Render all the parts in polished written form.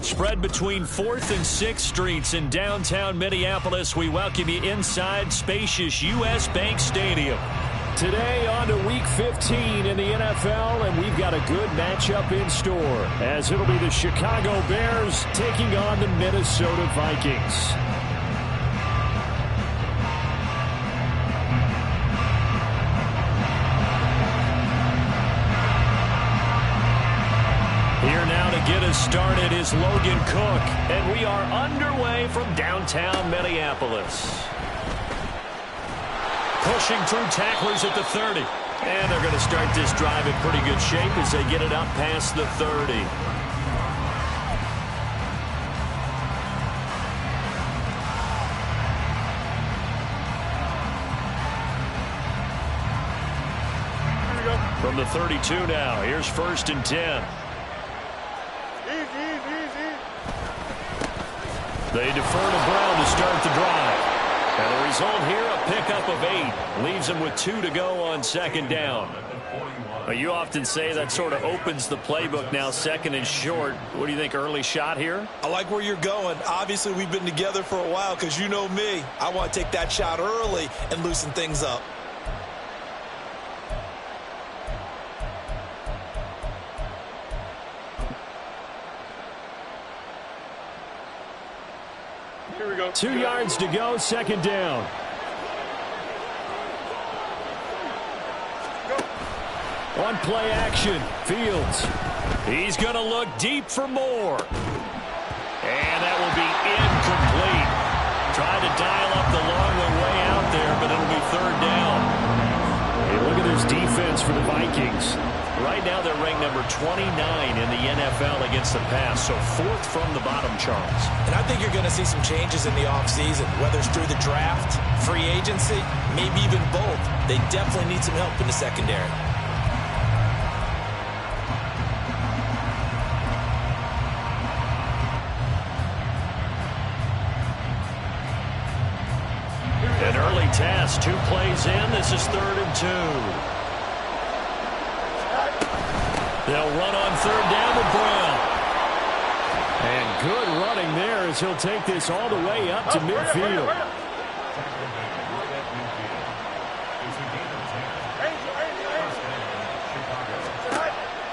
Spread between 4th and 6th Streets in downtown Minneapolis. We welcome you inside spacious U.S. Bank Stadium. Today on to Week 15 in the NFL, and we've got a good matchup in store, as it'll be the Chicago Bears taking on the Minnesota Vikings. Here now to get us started is Logan Cook, and we are underway from downtown Minneapolis. Pushing through tacklers at the 30. And they're going to start this drive in pretty good shape as they get it up past the 30. From the 32 now, here's 1st and 10. They defer to Brown to start the drive. And the result here, a pickup of 8. Leaves them with 2 to go on 2nd down. Well, you often say that sort of opens the playbook now, 2nd and short. What do you think, early shot here? I like where you're going. Obviously, we've been together for a while because you know me. I want to take that shot early and loosen things up. Here we go. 2 yards to go, 2nd down. On play action, Fields. He's going to look deep for more. And that will be incomplete. Tried to dial up the long way out there, but it'll be 3rd down. Hey, look at this defense for the Vikings. Right now they're ranked number 29 in the NFL against the pass, so 4th from the bottom, Charles. And I think you're going to see some changes in the offseason, whether it's through the draft, free agency, maybe even both. They definitely need some help in the secondary. An early test, 2 plays in. This is 3rd and 2. They'll run on 3rd down with Brown. And good running there as he'll take this all the way up to midfield.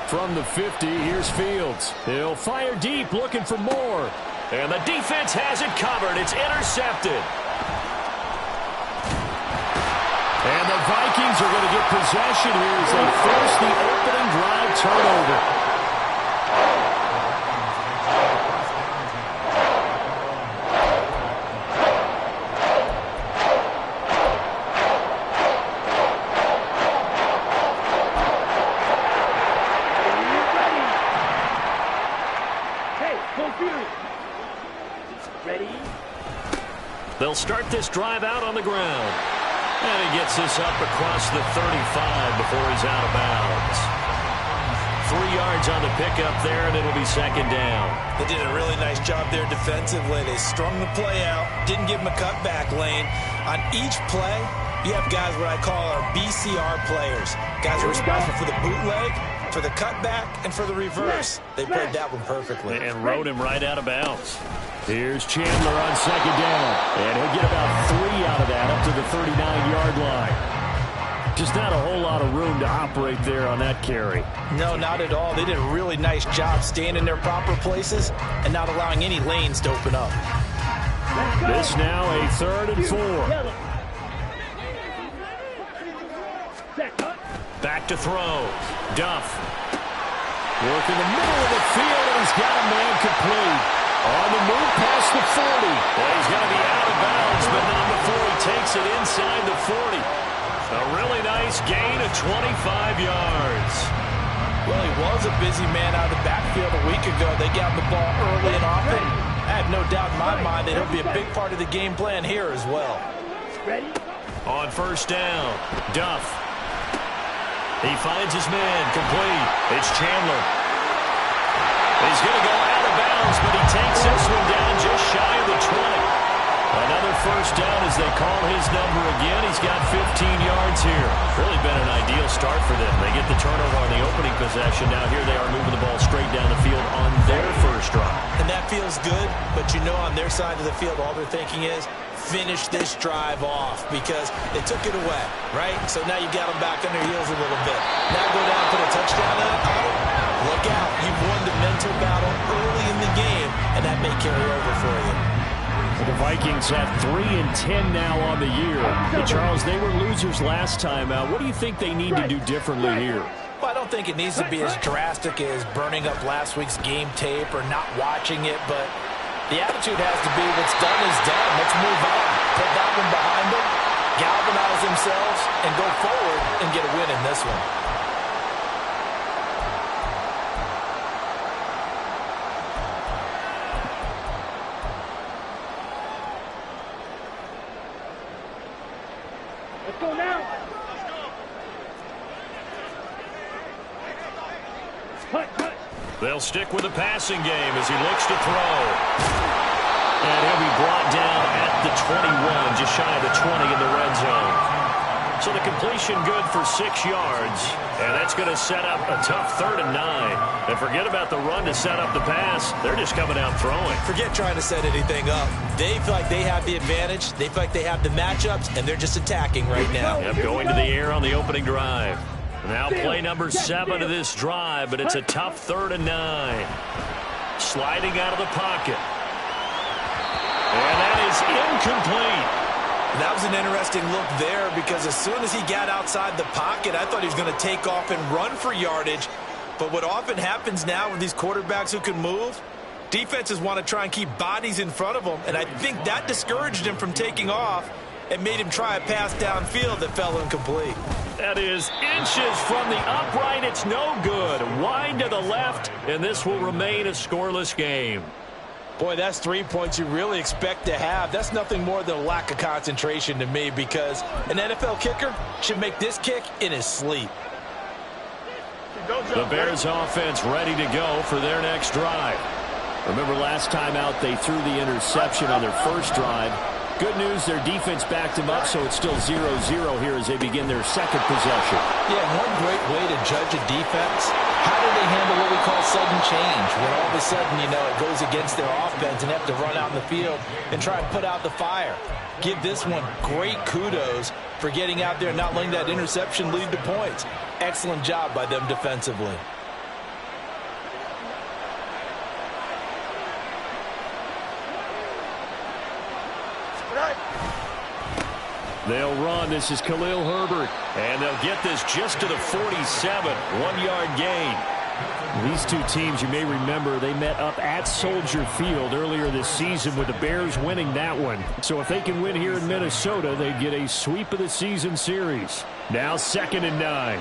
From the 50, here's Fields. He'll fire deep, looking for more. And the defense has it covered. It's intercepted. And the Vikings are going to get possession here as they force the opening drive turnover. Ready? They'll start this drive out on the ground. And he gets this up across the 35 before he's out of bounds. 3 yards on the pickup there, and it'll be 2nd down. They did a really nice job there defensively. They strung the play out, didn't give him a cutback lane. On each play, you have guys what I call our BCR players. Guys are responsible for the bootleg, for the cutback, and for the reverse. They played that one perfectly. And rode him right out of bounds. Here's Chandler on 2nd down. And he'll get about 3 out of that up to the 39-yard line. Just not a whole lot of room to operate there on that carry. No, not at all. They did a really nice job staying in their proper places and not allowing any lanes to open up. This now a 3rd and 4. Back to throw. Duff. Work in the middle of the field, and he's got a man complete. On the move past the 40. Well, he's going to be out of bounds, but not before he takes it inside the 40. A really nice gain of 25 yards. Well, he was a busy man out of the backfield a week ago. They got the ball early and often. I have no doubt in my mind that he'll be a big part of the game plan here as well. Ready? On 1st down, Duff. He finds his man complete. It's Chandler. He's going to go out of bounds, but he takes this one down just shy of the 20. Another first down as they call his number again. He's got 15 yards here. Really been an ideal start for them. They get the turnover on the opening possession. Now here they are moving the ball straight down the field on their first drive. And that feels good, but you know on their side of the field all they're thinking is finish this drive off because they took it away, right? So now you got them back on their heels a little bit. Now go down and put a touchdown on it. Look out. You've won the mental battle early in the game, and that may carry over for you. The Vikings have 3-10 now on the year. And Charles, they were losers last time out. What do you think they need to do differently here? Well, I don't think it needs to be as drastic as burning up last week's game tape or not watching it, but the attitude has to be what's done is done. Let's move on. Put that one behind them, galvanize themselves, and go forward and get a win in this one. Let's go now. Cut. They'll stick with the passing game as he looks to throw. And he'll be brought down at the 21, just shy of the 20 in the red zone. So the completion good for 6 yards, and that's going to set up a tough 3rd and 9. And forget about the run to set up the pass. They're just coming out throwing. Forget trying to set anything up. They feel like they have the advantage. They feel like they have the matchups, and they're just attacking right now. Yep, going to the air on the opening drive. Now play number 7 of this drive, but it's a tough 3rd and 9. Sliding out of the pocket. And that is incomplete. That was an interesting look there because as soon as he got outside the pocket, I thought he was going to take off and run for yardage. But what often happens now with these quarterbacks who can move, defenses want to try and keep bodies in front of them, and I think that discouraged him from taking off and made him try a pass downfield that fell incomplete. That is inches from the upright. It's no good. Wide to the left, and this will remain a scoreless game. Boy, that's 3 points you really expect to have. That's nothing more than a lack of concentration to me because an NFL kicker should make this kick in his sleep. The Bears offense ready to go for their next drive. Remember last time out they threw the interception on their first drive. Good news, their defense backed them up, so it's still 0-0 here as they begin their second possession. Yeah, one great way to judge a defense, how do they handle what we call sudden change? When all of a sudden, you know, it goes against their offense and they have to run out in the field and try and put out the fire. Give this one great kudos for getting out there and not letting that interception lead to points. Excellent job by them defensively. They'll run. This is Khalil Herbert. And they'll get this just to the 47. 1-yard gain. These two teams, you may remember, they met up at Soldier Field earlier this season with the Bears winning that one. So if they can win here in Minnesota, they'd get a sweep of the season series. Now 2nd and 9.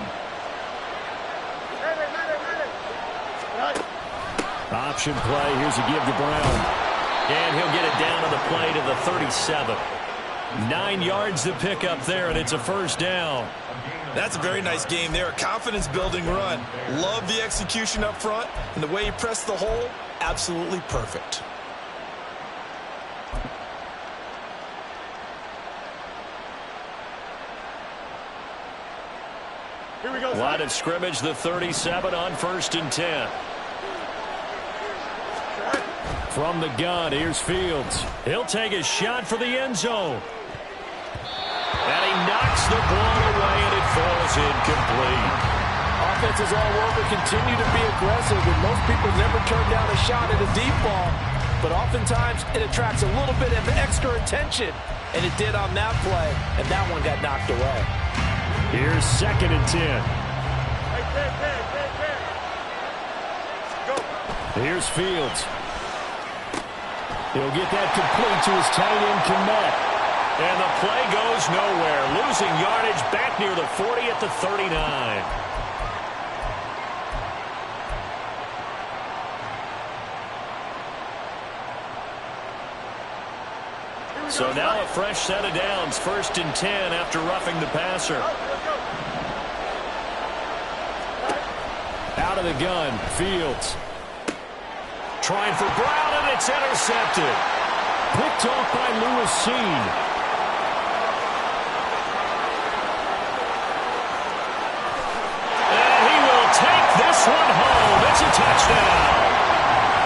Option play. Here's a give to Brown. And he'll get it down to the play to the 37. 9 yards to pick up there, and it's a first down. That's a very nice game there. A confidence-building run. Love the execution up front, and the way he pressed the hole, absolutely perfect. Here we go. Line of scrimmage, the 37 on 1st and 10. From the gun, here's Fields. He'll take a shot for the end zone. And he knocks the ball away, and it falls incomplete. Offenses all over continue to be aggressive, and most people never turn down a shot at a deep ball. But oftentimes, it attracts a little bit of extra attention, and it did on that play, and that one got knocked away. Here's 2nd and 10. Go. Here's Fields. He'll get that complete to his tight end, Kmet. And the play goes nowhere. Losing yardage back near the 40 at the 39. So now a fresh set of downs. 1st and 10 after roughing the passer. Out of the gun, Fields. Trying for Brown, and it's intercepted. Picked off by Lewis Cine. And he will take this one home. It's a touchdown.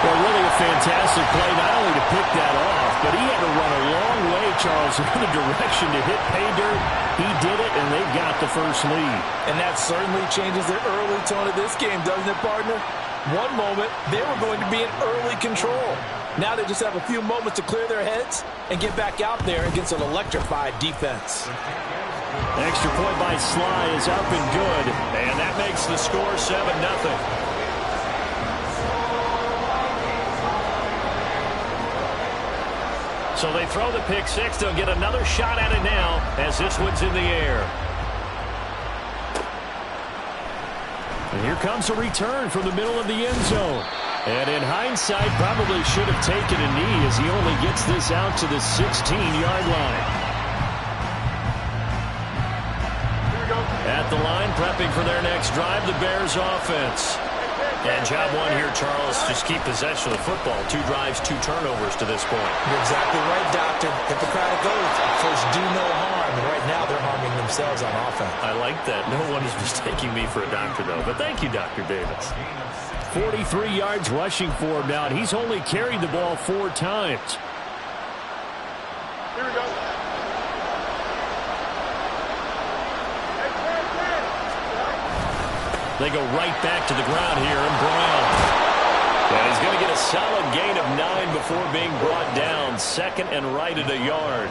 Well, really a fantastic play, not only to pick that off, but he had to run a long way, Charles, in the direction to hit pay dirt. He did it, and they got the first lead. And that certainly changes the early tone of this game, doesn't it, partner? One moment, they were going to be in early control. Now they just have a few moments to clear their heads and get back out there against an electrified defense. Extra point by Sly is up and good, and that makes the score 7-0. So they throw the pick six. They'll get another shot at it now as this one's in the air. And here comes a return from the middle of the end zone. And in hindsight, probably should have taken a knee as he only gets this out to the 16-yard line. At the line, prepping for their next drive, the Bears offense. And job one here, Charles, just keep possession of the football. 2 drives, 2 turnovers to this point. You're exactly right, Doctor. Hippocratic oath. First, do no harm. And right now, they're harming themselves on offense. I like that. No one is mistaking me for a doctor, though. But thank you, Dr. Davis. 43 yards rushing for him now. And he's only carried the ball 4 times. Here we go. They go right back to the ground here, and Brown. And he's going to get a solid gain of 9 before being brought down. 2nd and right at a yard.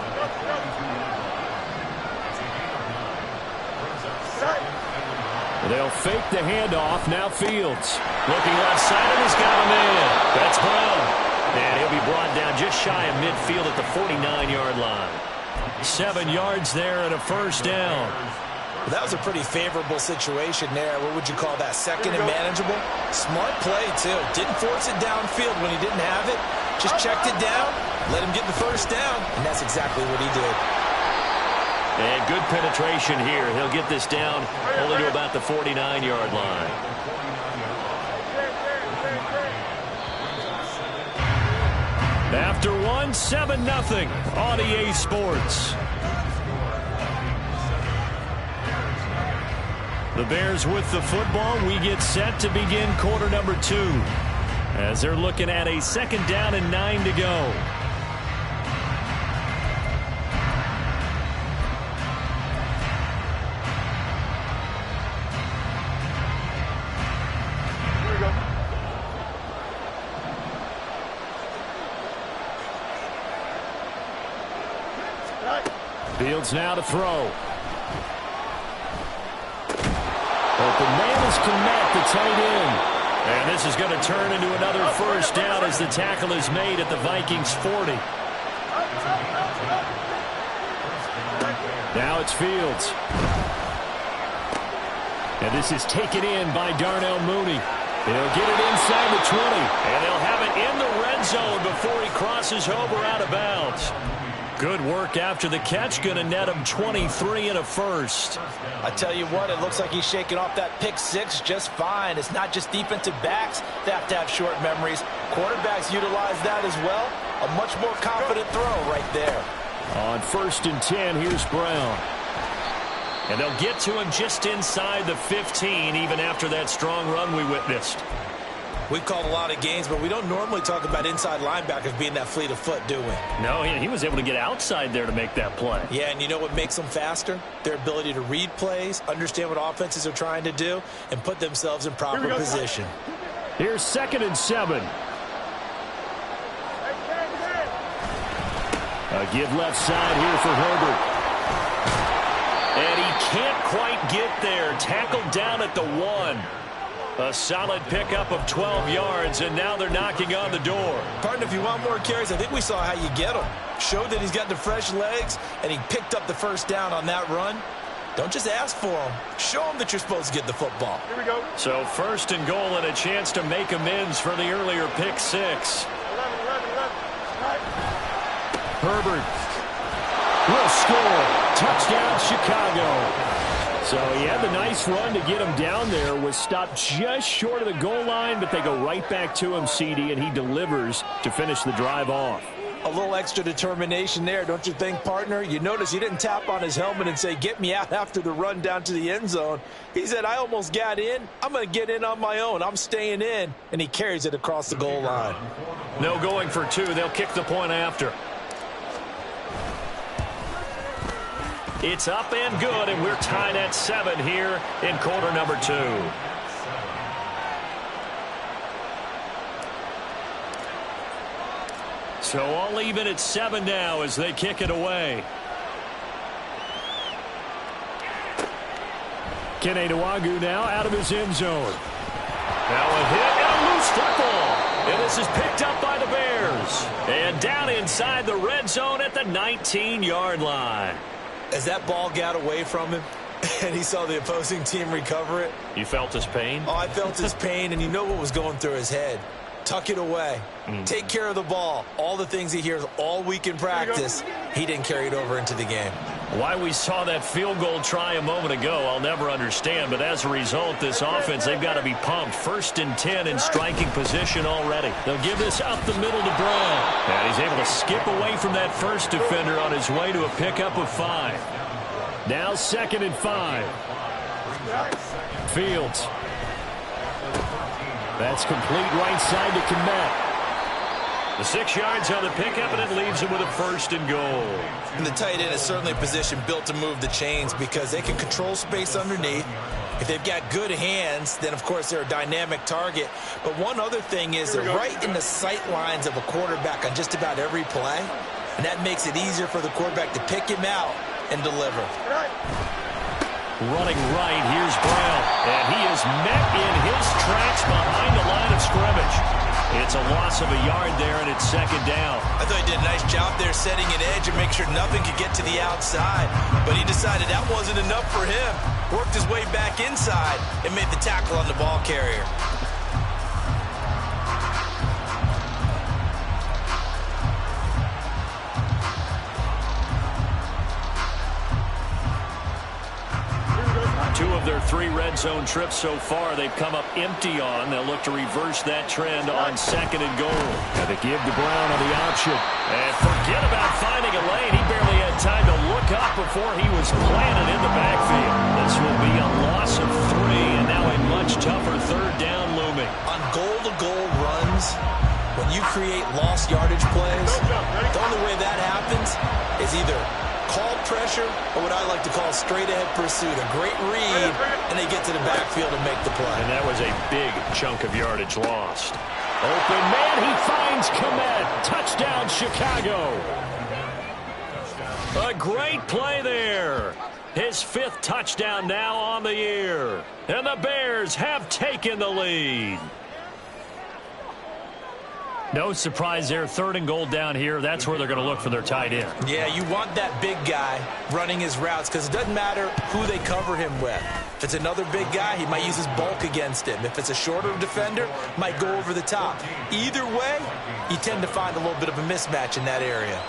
They'll fake the handoff. Now Fields. Looking left side, and he's got him in. That's Brown. And he'll be brought down just shy of midfield at the 49-yard line. 7 yards there and a first down. That was a pretty favorable situation there. What would you call that? 2nd and manageable? Smart play, too. Didn't force it downfield when he didn't have it. Just checked it down, let him get the first down, and that's exactly what he did. And good penetration here. He'll get this down only to about the 49-yard line. After one, 7-0 on EA Sports. The Bears with the football. We get set to begin quarter number 2 as they're looking at a 2nd down and 9 to go. Fields now to throw. Open man is Kmet, the tight end. And this is going to turn into another first down as the tackle is made at the Vikings 40. Now it's Fields. And this is taken in by Darnell Mooney. He'll get it inside the 20. And they'll have it in the red zone before he crosses over out of bounds. Good work after the catch. Going to net him 23 and a first. I tell you what, it looks like he's shaking off that pick six just fine. It's not just defensive backs that have to have short memories. Quarterbacks utilize that as well. A much more confident throw right there. On 1st and 10, here's Brown. And they'll get to him just inside the 15, even after that strong run we witnessed. We've called a lot of games, but we don't normally talk about inside linebackers being that fleet of foot, do we? No, he was able to get outside there to make that play. Yeah, and you know what makes them faster? Their ability to read plays, understand what offenses are trying to do, and put themselves in proper position. Here's 2nd and 7. A give left side here for Herbert. And he can't quite get there. Tackled down at the 1. A solid pickup of 12 yards, and now they're knocking on the door. Partner, if you want more carries, I think we saw how you get them. Showed that he's got the fresh legs, and he picked up the first down on that run. Don't just ask for them. Show them that you're supposed to get the football. Here we go. So 1st and goal and a chance to make amends for the earlier pick 6. 11. Herbert will score. Touchdown, Chicago. So he had the nice run to get him down there. Was stopped just short of the goal line, but they go right back to him, CD, and he delivers to finish the drive off. A little extra determination there, don't you think, partner? You notice he didn't tap on his helmet and say, get me out after the run down to the end zone. He said, I almost got in. I'm going to get in on my own. I'm staying in. And he carries it across the goal line. No going for two. They'll kick the point after. It's up and good, and we're tied at 7 here in quarter number 2. So all even at 7 now as they kick it away. Kene Nwangwu now out of his end zone. Now a hit and a loose football. And this is picked up by the Bears. And down inside the red zone at the 19-yard line. As that ball got away from him and he saw the opposing team recover it. You felt his pain? Oh, I felt his pain, and you know what was going through his head. Tuck it away. Take care of the ball. All the things he hears all week in practice, he didn't carry it over into the game. Why we saw that field goal try a moment ago, I'll never understand. But as a result, this offense, they've got to be pumped. 1st and 10 in striking position already. They'll give this up the middle to Brown. And he's able to skip away from that first defender on his way to a pickup of 5. Now 2nd and 5. Fields. That's complete right side to Kmet. The 6 yards on the pickup, and it leaves him with a 1st and goal. And the tight end is certainly a position built to move the chains because they can control space underneath. If they've got good hands, then, of course, they're a dynamic target. But one other thing is they're right in the sight lines of a quarterback on just about every play, and that makes it easier for the quarterback to pick him out and deliver. Running right, here's Brown. And he is met in his tracks behind the line of scrimmage. It's a loss of a yard there, and it's 2nd down. I thought he did a nice job there setting an edge and make sure nothing could get to the outside. But he decided that wasn't enough for him. Worked his way back inside and made the tackle on the ball carrier. Two of their 3 red zone trips so far, they've come up empty on. They'll look to reverse that trend on 2nd and goal. And they give to Brown on the option. And forget about finding a lane. He barely had time to look up before he was planted in the backfield. This will be a loss of 3, and now a much tougher 3rd down looming. On goal-to-goal runs, when you create lost yardage plays, the only way that happens is either called pressure or what I like to call straight-ahead pursuit. A great read, and they get to the backfield and make the play. And that was a big chunk of yardage lost. Open man, he finds Kmet. Touchdown, Chicago. A great play there. His 5th touchdown now on the year. And the Bears have taken the lead. No surprise there. 3rd and goal down here. That's where they're going to look for their tight end. Yeah, you want that big guy running his routes because it doesn't matter who they cover him with. If it's another big guy, he might use his bulk against him. If it's a shorter defender, might go over the top. Either way, you tend to find a little bit of a mismatch in that area.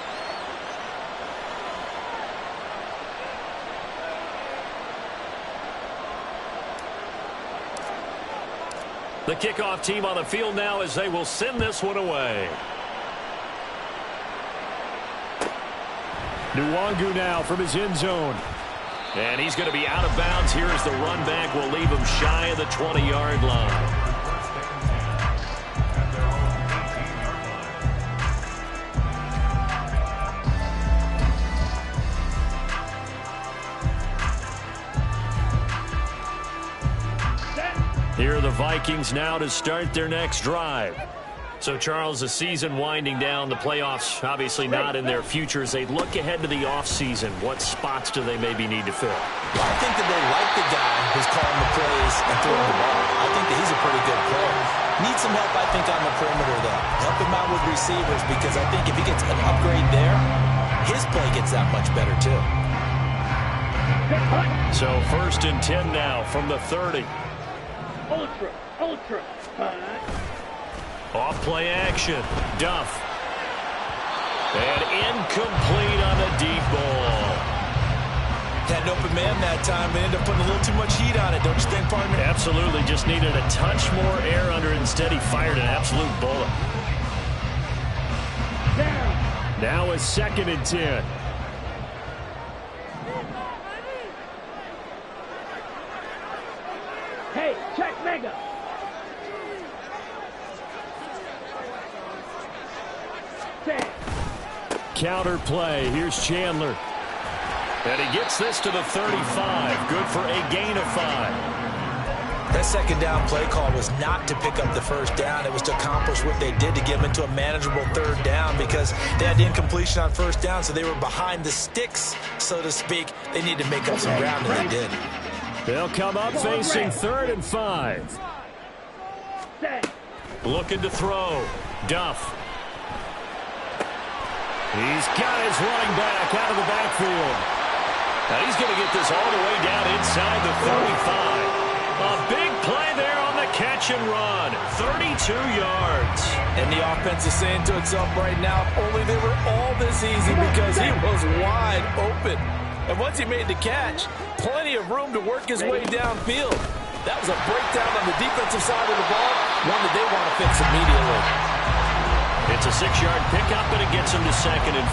The kickoff team on the field now as they will send this one away. Nwangwu now from his end zone. And he's going to be out of bounds here as the run back will leave him shy of the 20-yard line. Here are the Vikings now to start their next drive. So, Charles, the season winding down, the playoffs obviously not in their futures. They look ahead to the offseason. What spots do they maybe need to fill? Well, I think that they like the guy who's calling the plays and throwing the ball. I think that he's a pretty good player. Needs some help, I think, on the perimeter, though. Help him out with receivers because I think if he gets an upgrade there, his play gets that much better, too. So, 1st and 10 now from the 30. Ultra. Off play action. Duff. And incomplete on the deep ball. Had an open man that time and ended up putting a little too much heat on it, don't you think, partner? Absolutely. Just needed a touch more air under it. Instead, he fired an absolute bullet. Down. Now a 2nd and 10. Hey, check mega. Counter play. Here's Chandler. And he gets this to the 35. Good for a gain of 5. That 2nd down play call was not to pick up the 1st down. It was to accomplish what they did to get them into a manageable 3rd down because they had incompletion on 1st down, so they were behind the sticks, so to speak. They needed to make up some ground, and they did. They'll come up facing 3rd and 5. Looking to throw. Duff. He's got his running back out of the backfield. Now he's going to get this all the way down inside the 35. A big play there on the catch and run. 32 yards. And the offense is saying to itself right now, if only they were all this easy because he was wide open. And once he made the catch, plenty of room to work his way downfield. That was a breakdown on the defensive side of the ball, one that they want to fix immediately. It's a 6-yard pickup, and it gets him to 2nd and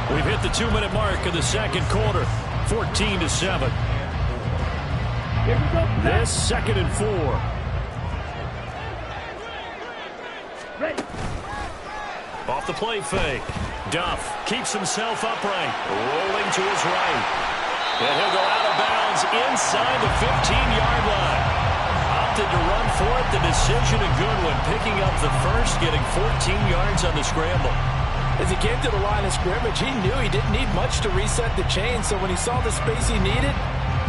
4. We've hit the 2-minute mark of the 2nd quarter, 14-7. This 2nd and 4. Ready. Off the play fake. Duff keeps himself upright, rolling to his right. And he'll go out of bounds inside the 15-yard line. Opted to run for it. The decision a good one. Picking up the first, getting 14 yards on the scramble. As he came to the line of scrimmage, he knew he didn't need much to reset the chain, so when he saw the space he needed,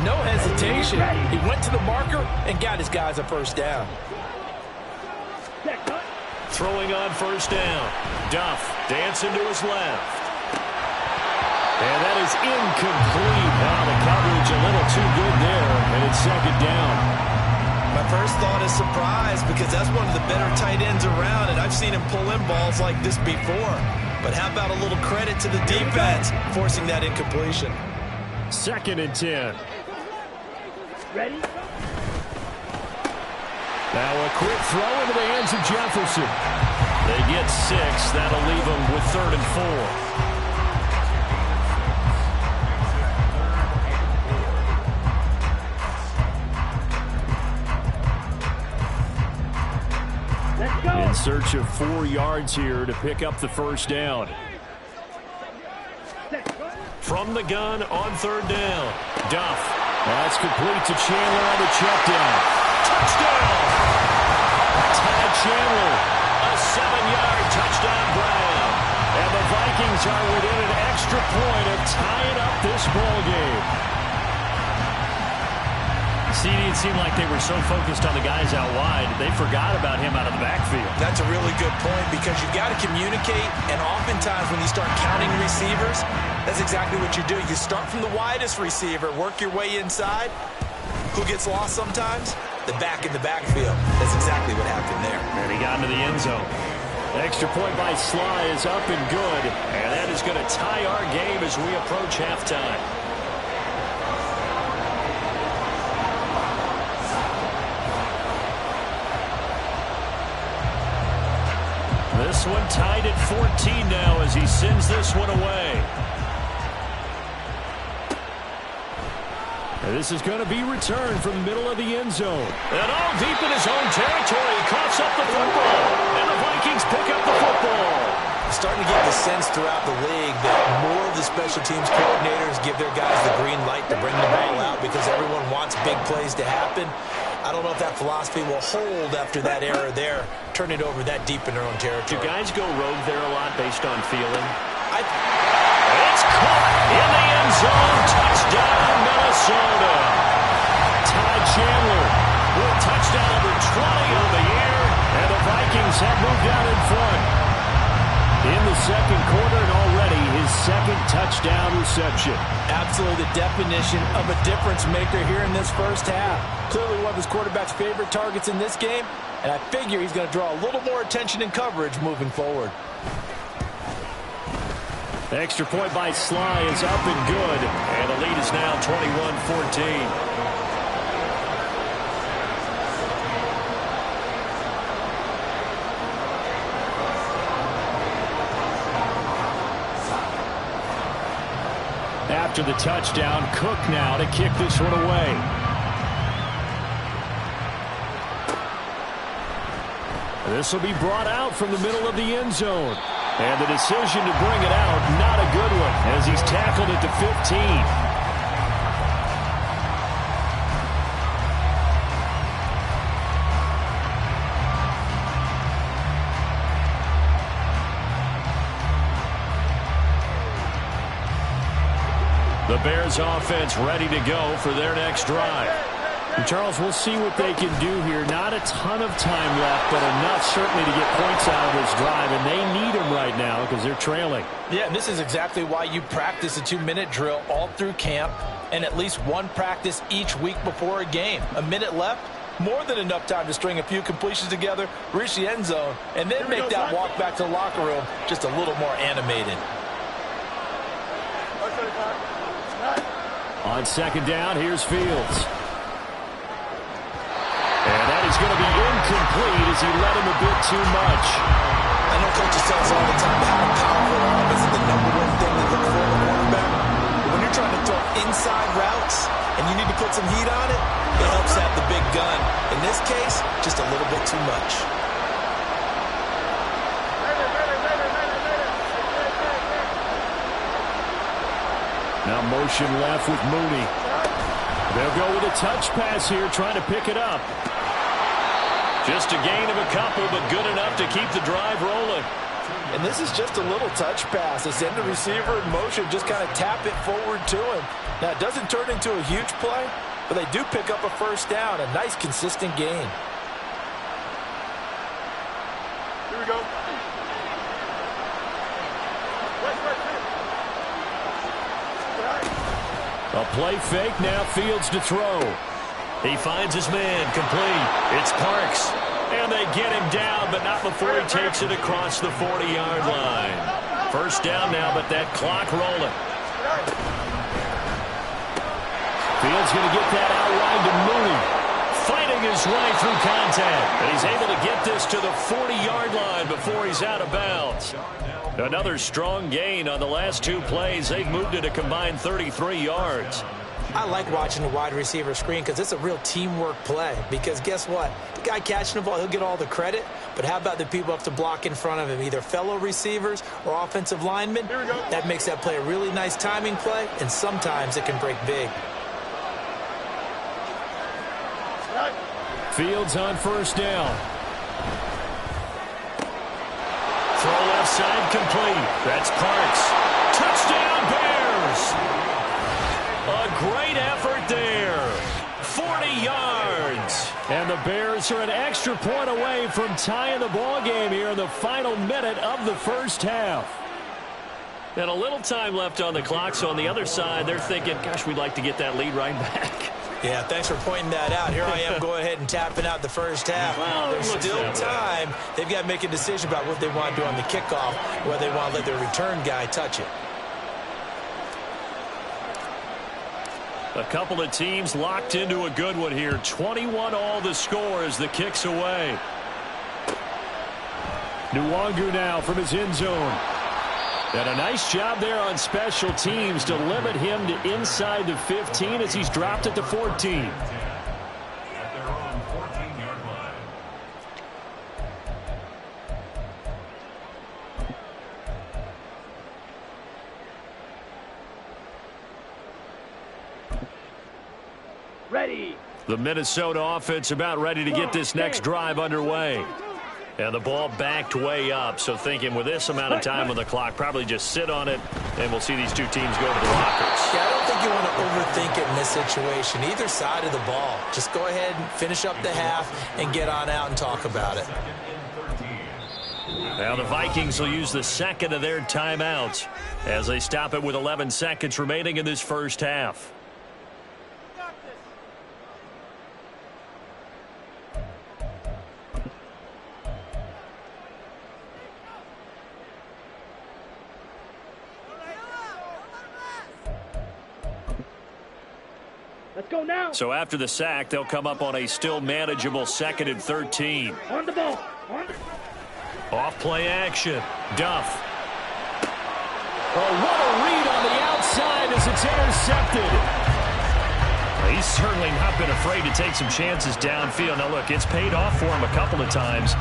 no hesitation. He went to the marker and got his guys a 1st down. Throwing on 1st down. Duff dancing to his left. And that is incomplete. Now the coverage a little too good there, and it's 2nd down. My first thought is surprise because that's one of the better tight ends around, and I've seen him pull in balls like this before. But how about a little credit to the defense forcing that incompletion? 2nd and 10. Ready? Now a quick throw into the hands of Jefferson. They get 6. That'll leave them with 3rd and 4. In search of 4 yards here to pick up the 1st down. From the gun on 3rd down. Duff. That's complete to Chandler on the check down. Touchdown! Ty Chandler. A 7-yard touchdown grab. And the Vikings are within an extra point of tying up this ball game. See, it seemed like they were so focused on the guys out wide, they forgot about him out of the backfield. That's a really good point because you've got to communicate, and oftentimes when you start counting receivers, that's exactly what you do. You start from the widest receiver, work your way inside. Who gets lost sometimes? The back in the backfield. That's exactly what happened there. And he got into the end zone. Extra point by Sly is up and good, and that is going to tie our game as we approach halftime. This one tied at 14 now as he sends this one away. And this is going to be returned from the middle of the end zone. And all deep in his own territory, he coughs up the football. And the Vikings pick up the football. Starting to get the sense throughout the league that more of the special teams coordinators give their guys the green light to bring the ball out because everyone wants big plays to happen. I don't know if that philosophy will hold after that error there, turn it over that deep in their own territory. Do guys go rogue there a lot based on feeling? It's caught in the end zone. Touchdown, Minnesota. Ty Chandler with touchdown number 20 on the year, and the Vikings have moved out in front. In the second quarter, and already his 2nd touchdown reception. Absolutely the definition of a difference maker here in this first half. Clearly one of his quarterback's favorite targets in this game, and I figure he's going to draw a little more attention and coverage moving forward. The extra point by Sly is up and good, and the lead is now 21-14. After the touchdown, Cook now to kick this one away. This will be brought out from the middle of the end zone. And the decision to bring it out, not a good one, as he's tackled at the 15. The Bears offense ready to go for their next drive. And Charles, we'll see what they can do here. Not a ton of time left, but enough certainly to get points out of this drive, and they need them right now because they're trailing. Yeah, and this is exactly why you practice a 2-minute drill all through camp and at least one practice each week before a game. A minute left, more than enough time to string a few completions together, reach the end zone, and then make that walk back to the locker room just a little more animated. On second down, here's Fields. And that is going to be incomplete as he led him a bit too much. I know coaches tell us all the time how powerful arm is the number one thing to look for in a quarterback. But when you're trying to throw inside routes and you need to put some heat on it, it helps have the big gun. In this case, just a little bit too much. Now motion left with Mooney. They'll go with a touch pass here, trying to pick it up. Just a gain of a couple, but good enough to keep the drive rolling. And this is just a little touch pass. They send the receiver in motion, just kind of tap it forward to him. Now, it doesn't turn into a huge play, but they do pick up a first down. A nice, consistent gain. Here we go. A play fake, now Fields to throw. He finds his man, complete. It's Parks. And they get him down, but not before he takes it across the 40-yard line. First down now, but that clock rolling. Fields going to get that out wide to Mooney. Fighting his way through contact. And he's able to get this to the 40-yard line before he's out of bounds. Another strong gain on the last two plays. They've moved it a combined 33 yards. I like watching the wide receiver screen because it's a real teamwork play. Because guess what? The guy catching the ball, he'll get all the credit. But how about the people up to block in front of him, either fellow receivers or offensive linemen? That makes that play a really nice timing play, and sometimes it can break big. Fields on first down. Throw left side complete. That's Parks. Touchdown Bears! A great effort there. 40 yards. And the Bears are an extra point away from tying the ball game here in the final minute of the first half. And a little time left on the clock, so on the other side, they're thinking, gosh, we'd like to get that lead right back. Yeah, thanks for pointing that out. Here I am going ahead and tapping out the first half. Well, there's still time. They've got to make a decision about what they want to do on the kickoff, whether they want to let their return guy touch it. A couple of teams locked into a good one here. 21 all the score as the kick's away. Nwangu now from his end zone. And a nice job there on special teams to limit him to inside the 15 as he's dropped at the 14. Ready. The Minnesota offense about ready to get this next drive underway. And the ball backed way up, so thinking with this amount of time on the clock, probably just sit on it, and we'll see these two teams go to the lockers. Yeah, I don't think you want to overthink it in this situation. Either side of the ball. Just go ahead and finish up the half and get on out and talk about it. Now the Vikings will use the second of their timeouts as they stop it with 11 seconds remaining in this first half. Let's go now. So after the sack, they'll come up on a still manageable 2nd and 13. On the ball. Off play action. Duff. Oh, what a read on the outside as it's is intercepted. He's certainly not been afraid to take some chances downfield. Now, look, it's paid off for him a couple of times.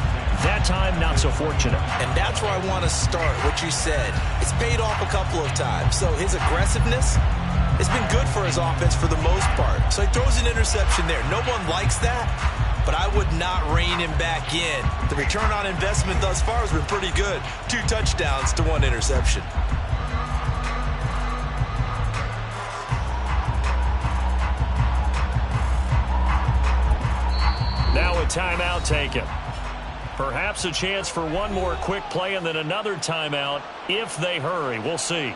That time, not so fortunate. And that's where I want to start, what you said. It's paid off a couple of times. So his aggressiveness has been good for his offense for the most part. So he throws an interception there. No one likes that, but I would not rein him back in. The return on investment thus far has been pretty good. 2 touchdowns to 1 interception. Now a timeout taken. Perhaps a chance for one more quick play and then another timeout if they hurry. We'll see.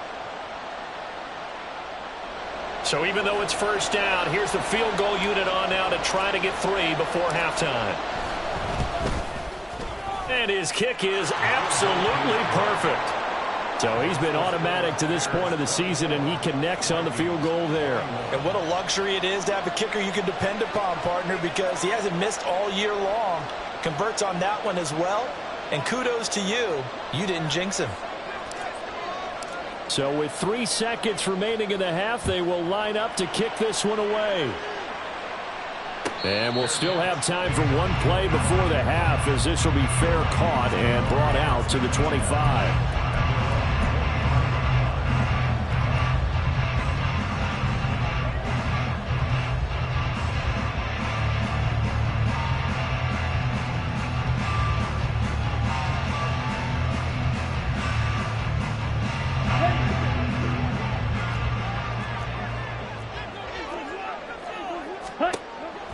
So even though it's first down, here's the field goal unit on now to try to get 3 before halftime. And his kick is absolutely perfect. So he's been automatic to this point of the season, and he connects on the field goal there. And what a luxury it is to have a kicker you can depend upon, partner, because he hasn't missed all year long. Converts on that one as well. And kudos to you. You didn't jinx him. So with 3 seconds remaining in the half, they will line up to kick this one away. And we'll still have time for one play before the half, as this will be fair caught and brought out to the 25.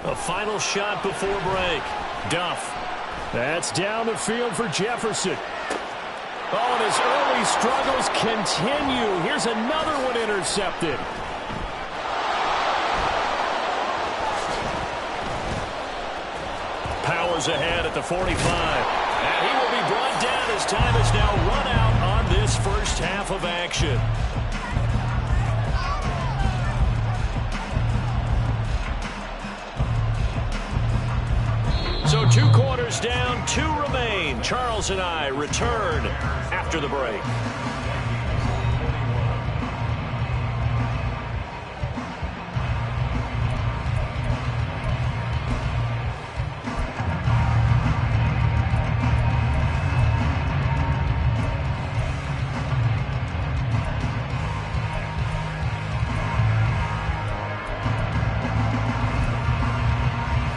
A final shot before break. Duff. That's down the field for Jefferson. Oh, and his early struggles continue. Here's another one intercepted. Powers ahead at the 45. And he will be brought down as time is now run out on this first half of action. So 2 quarters down, 2 remain. Charles and I return after the break.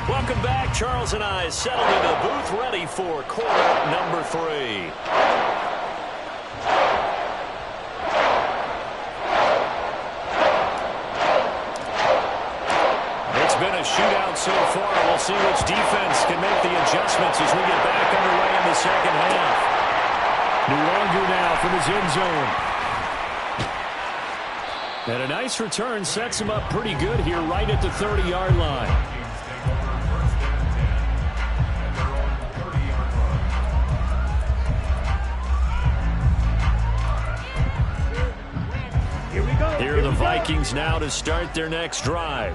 Welcome back. Charles and I settled into the booth, ready for quarter number 3. It's been a shootout so far. We'll see which defense can make the adjustments as we get back underway in the second half. Luongo now from his end zone. And a nice return sets him up pretty good here right at the 30-yard line. Here are the Vikings now to start their next drive.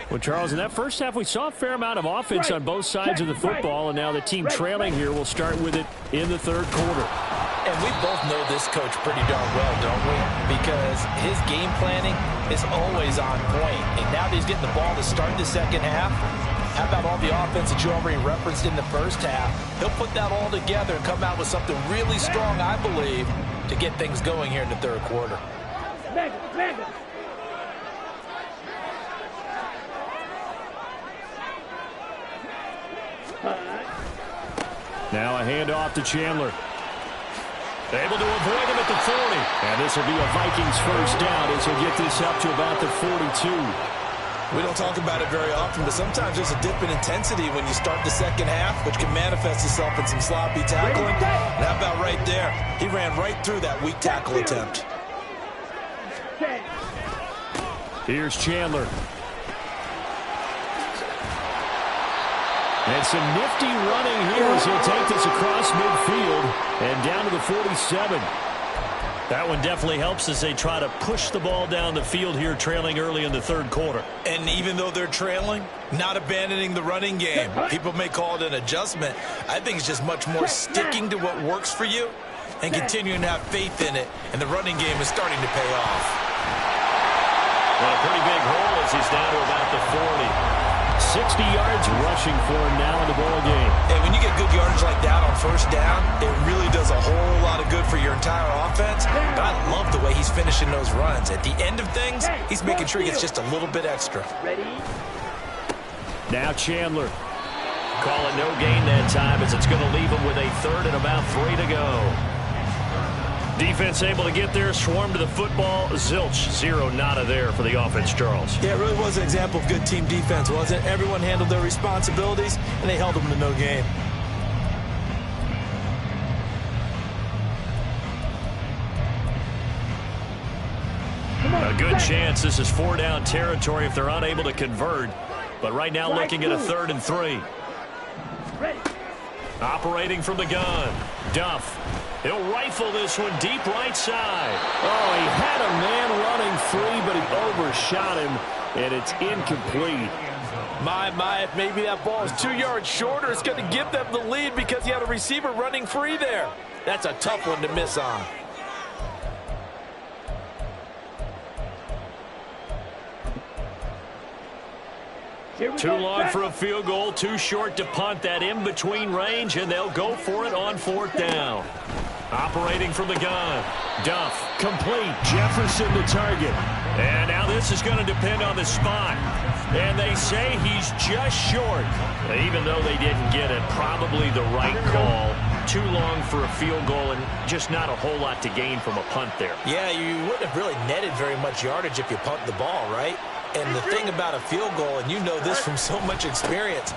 Well, Charles, in that first half, we saw a fair amount of offense on both sides of the football, and now the team trailing here will start with it in the third quarter. And we both know this coach pretty darn well, don't we? Because his game planning is always on point. And now that he's getting the ball to start the second half, how about all the offense that you already referenced in the first half? He'll put that all together and come out with something really strong, I believe, to get things going here in the third quarter. Now a handoff to Chandler. Able to avoid him at the 40. And this will be a Vikings first down as he'll get this up to about the 42. We don't talk about it very often, but sometimes there's a dip in intensity when you start the second half, which can manifest itself in some sloppy tackling. And how about right there? He ran right through that weak tackle attempt. Here's Chandler. And some nifty running here as he'll take this across midfield and down to the 47. That one definitely helps as they try to push the ball down the field here, trailing early in the third quarter. And even though they're trailing, not abandoning the running game. People may call it an adjustment. I think it's just much more sticking to what works for you and continuing to have faith in it. And the running game is starting to pay off. he's down to about the 40. 60 yards rushing for him now in the ball game. And when you get good yardage like that on first down, it really does a whole lot of good for your entire offense. But I love the way he's finishing those runs. At the end of things, he's making sure he gets just a little bit extra. Ready? Now Chandler. Call it no gain that time as it's going to leave him with a third and about 3 to go. Defense able to get there, swarm to the football. Zilch, 0 nada there for the offense, Charles. Yeah, it really was an example of good team defense, wasn't it? Everyone handled their responsibilities, and they held them to no gain. A good chance this is 4-down territory if they're unable to convert. But right now looking at a 3rd and 3. Ready? Operating from the gun. Duff. He'll rifle this one deep right side. Oh, he had a man running free, but he overshot him, and it's incomplete. My, if maybe that ball is 2 yards shorter, it's going to give them the lead because he had a receiver running free there. That's a tough one to miss on. Too long for a field goal, too short to punt. That in-between range, and they'll go for it on 4th down. Operating from the gun. Duff, complete. Jefferson the target. And now this is going to depend on the spot. And they say he's just short. Even though they didn't get it, probably the right call. Too long for a field goal and just not a whole lot to gain from a punt there. Yeah, you wouldn't have really netted very much yardage if you punt the ball, right? And the thing about a field goal, and you know this from so much experience,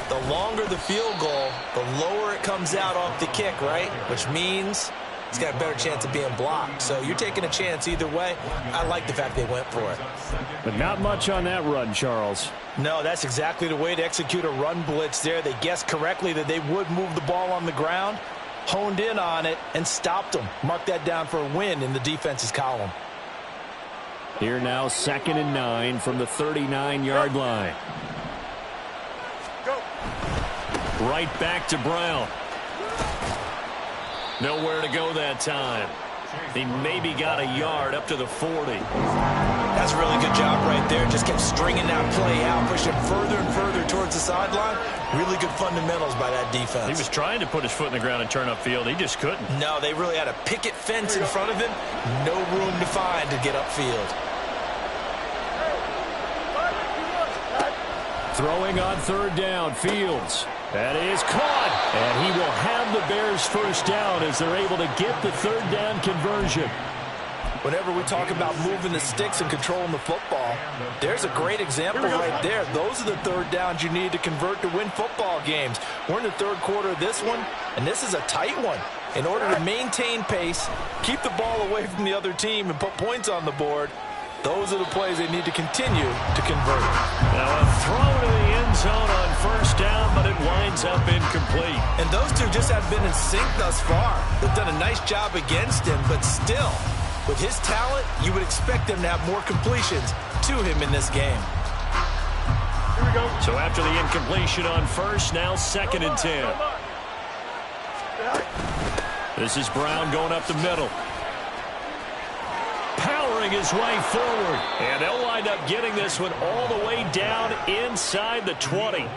the longer the field goal, the lower it comes out off the kick, right? Which means it's got a better chance of being blocked. So you're taking a chance either way. I like the fact they went for it. But not much on that run, Charles. No, that's exactly the way to execute a run blitz there. They guessed correctly that they would move the ball on the ground, honed in on it, and stopped them. Mark that down for a win in the defense's column. Here now, 2nd and 9 from the 39-yard line. Go. Right back to Brown. Nowhere to go that time. He maybe got a yard up to the 40. That's a really good job right there. Just kept stringing that play out, pushing further and further towards the sideline. Really good fundamentals by that defense. He was trying to put his foot in the ground and turn upfield. He just couldn't. No, they really had a picket fence in front of him. No room to find to get upfield. Throwing on 3rd down, Fields. That is caught. And he will have the Bears first down as they're able to get the 3rd down conversion. Whenever we talk about moving the sticks and controlling the football, there's a great example right there. Those are the 3rd downs you need to convert to win football games. We're in the 3rd quarter of this one, and this is a tight one. In order to maintain pace, keep the ball away from the other team, and put points on the board, those are the plays they need to continue to convert. Now a throw to the end zone on 1st down, but it winds up incomplete. And those two just have been in sync thus far. They've done a nice job against him, but still, with his talent, you would expect them to have more completions to him in this game. Here we go. So after the incompletion on 1st, now 2nd and 10. This is Brown going up the middle. Powering his way forward. And they'll wind up getting this one all the way down inside the 20.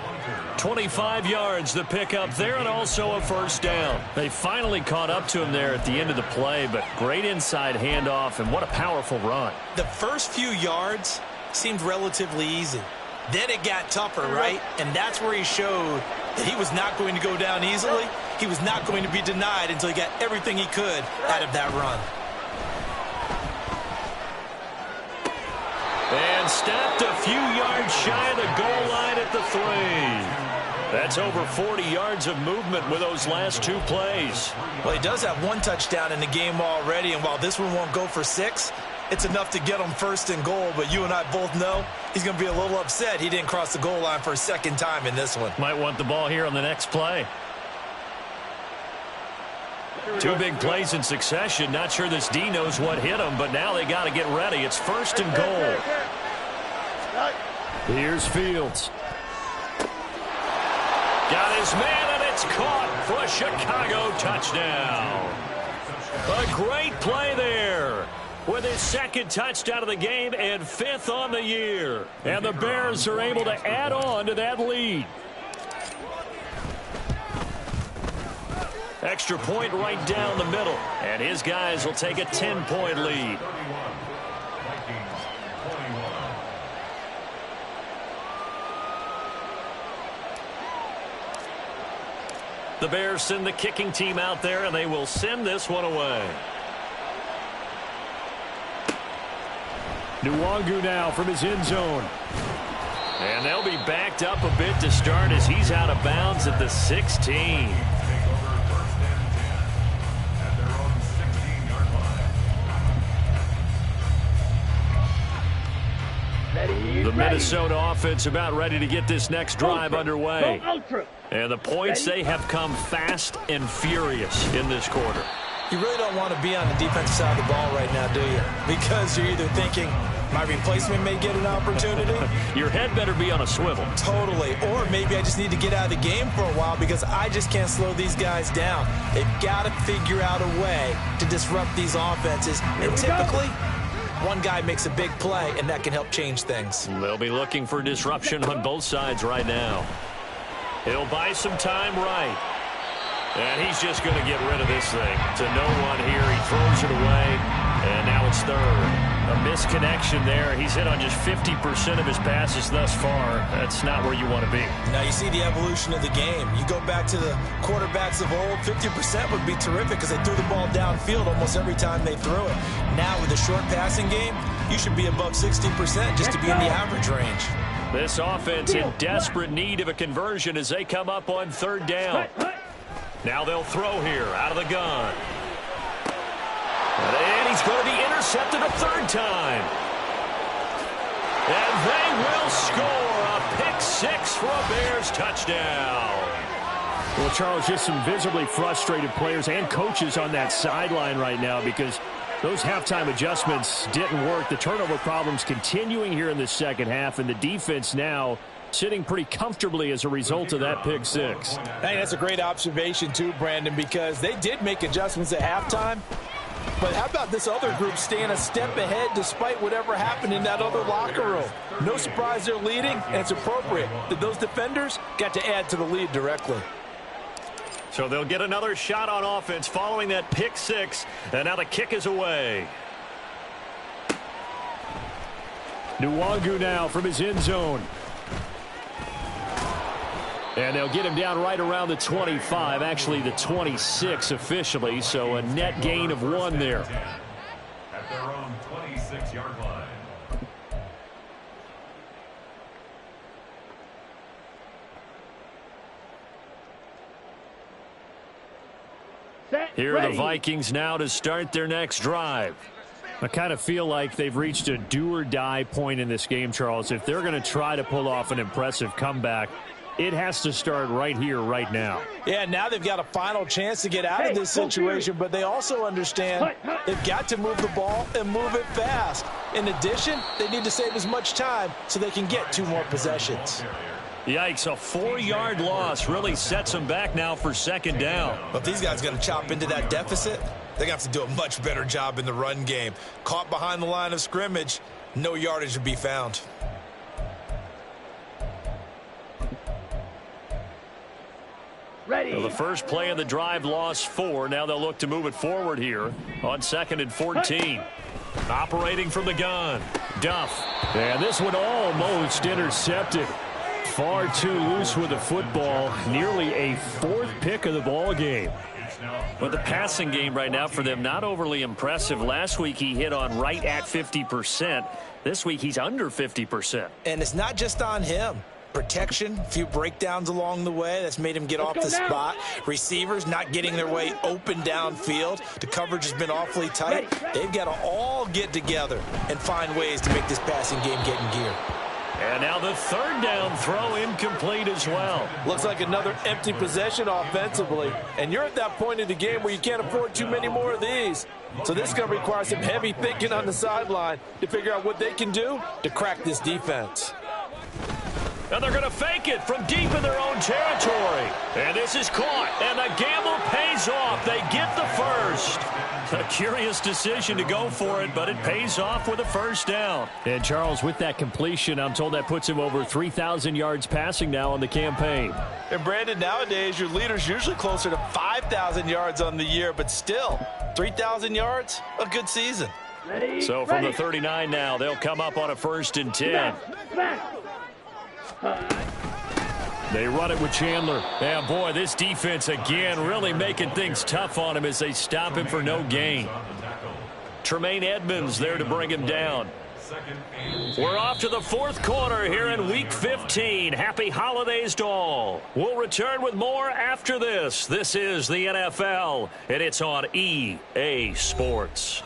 25 yards the pickup there, and also a 1st down. They finally caught up to him there at the end of the play, but great inside handoff, and what a powerful run. The first few yards seemed relatively easy. Then it got tougher, right? And that's where he showed that he was not going to go down easily. He was not going to be denied until he got everything he could out of that run. And stopped a few yards shy of the goal line at the 3. That's over 40 yards of movement with those last 2 plays. Well, he does have 1 touchdown in the game already, and while this one won't go for 6, it's enough to get him 1st and goal. But you and I both know he's going to be a little upset he didn't cross the goal line for a 2nd time in this one. Might want the ball here on the next play. 2 big plays in succession. Not sure this D knows what hit him, but now they got to get ready. It's 1st and goal. Here's Fields. Got his man, and it's caught for a Chicago touchdown. A great play there. with his second touchdown of the game and 5th on the year. And the Bears are able to add on to that lead. Extra point right down the middle. And his guys will take a 10-point lead. The Bears send the kicking team out there, and they will send this one away. Nwangu now from his end zone. And they'll be backed up a bit to start as he's out of bounds at the 16. The Minnesota offense about ready to get this next drive underway. And the points, they have come fast and furious in this quarter. You really don't want to be on the defensive side of the ball right now, do you? Because you're either thinking, my replacement may get an opportunity. Your head better be on a swivel. Totally. Or maybe I just need to get out of the game for a while because I just can't slow these guys down. They've got to figure out a way to disrupt these offenses. And typically, one guy makes a big play, and that can help change things. They'll be looking for disruption on both sides right now. He'll buy some time right. And he's just going to get rid of this thing to no one here. He throws it away, and now it's third. A misconnection there. He's hit on just 50% of his passes thus far. That's not where you want to be. Now you see the evolution of the game. You go back to the quarterbacks of old, 50% would be terrific because they threw the ball downfield almost every time they threw it. Now with a short passing game, you should be above 60% just to be in the average range. This offense in desperate need of a conversion as they come up on third down. Now they'll throw here out of the gun. And he's going to be intercepted a third time. And they will score a pick six for a Bears touchdown. Well, Charles, just some visibly frustrated players and coaches on that sideline right now because those halftime adjustments didn't work. The turnover problems continuing here in the second half, and the defense now sitting pretty comfortably as a result of that pick six. Hey, that's a great observation too, Brandon, because they did make adjustments at halftime. But how about this other group staying a step ahead despite whatever happened in that other locker room? No surprise they're leading, and it's appropriate that those defenders got to add to the lead directly. So they'll get another shot on offense following that pick six, and now the kick is away. Nwangu now from his end zone. And they'll get him down right around the 25, actually the 26 officially, so a net gain of 1 there. At their own 26-yard line. Here are the Vikings now to start their next drive. I kind of feel like they've reached a do-or-die point in this game, Charles. If they're going to try to pull off an impressive comeback, it has to start right here, right now. Yeah, now they've got a final chance to get out of this situation, but they also understand they've got to move the ball and move it fast. In addition, they need to save as much time so they can get 2 more possessions. Yikes, a 4-yard loss really sets them back now for second down. But if these guys are going to chop into that deficit, they're going to have to do a much better job in the run game. Caught behind the line of scrimmage, no yardage to be found. Well, the first play of the drive lost 4. Now they'll look to move it forward here on 2nd and 14. Operating from the gun, Duff. And this one almost intercepted. Far too loose with the football. Nearly a 4th pick of the ball game. But the passing game right now for them, not overly impressive. Last week he hit on right at 50%. This week he's under 50%. And it's not just on him. Protection, a few breakdowns along the way. That's made him get off the spot. Receivers not getting their way open downfield. The coverage has been awfully tight. They've got to all get together and find ways to make this passing game get in gear. And now the 3rd down throw incomplete as well. Looks like another empty possession offensively. And you're at that point in the game where you can't afford too many more of these. So this is going to require some heavy thinking on the sideline to figure out what they can do to crack this defense. And they're going to fake it from deep in their own territory. And this is caught. And the gamble pays off. They get the first. A curious decision to go for it, but it pays off with a first down. And Charles, with that completion, I'm told that puts him over 3,000 yards passing now on the campaign. And Brandon, nowadays your leader's usually closer to 5,000 yards on the year, but still, 3,000 yards, a good season. So from the 39 now, they'll come up on a 1st and 10. They run it with Chandler. Yeah, boy, this defense again really making things tough on him as they stop him for no gain. Tremaine Edmonds there to bring him down. We're off to the 4th quarter here in Week 15. Happy holidays to all. We'll return with more after this. This is the NFL, and it's on EA Sports.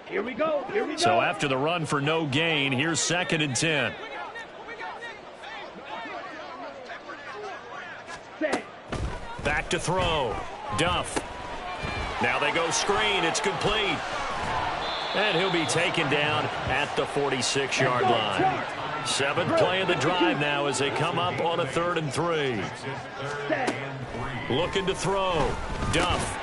Here we go. Here we go. So after the run for no gain, here's 2nd and 10. Back to throw. Duff. Now they go screen. It's complete. And he'll be taken down at the 46-yard line. 7th play of the drive now as they come up on a 3rd and 3. Looking to throw. Duff.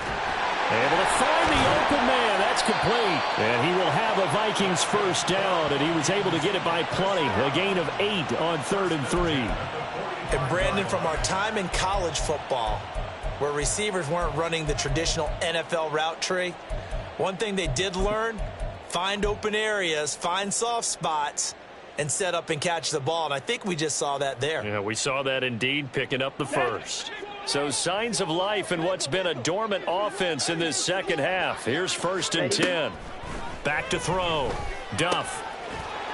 Able to find the open man. That's complete. And he will have a Vikings first down, and he was able to get it by plenty. A gain of 8 on 3rd and 3. And Brandon, from our time in college football, where receivers weren't running the traditional NFL route tree, one thing they did learn, find open areas, find soft spots, and set up and catch the ball. And I think we just saw that there. Yeah, we saw that indeed, picking up the first. So signs of life in what's been a dormant offense in this second half. Here's 1st and 10. Back to throw. Duff.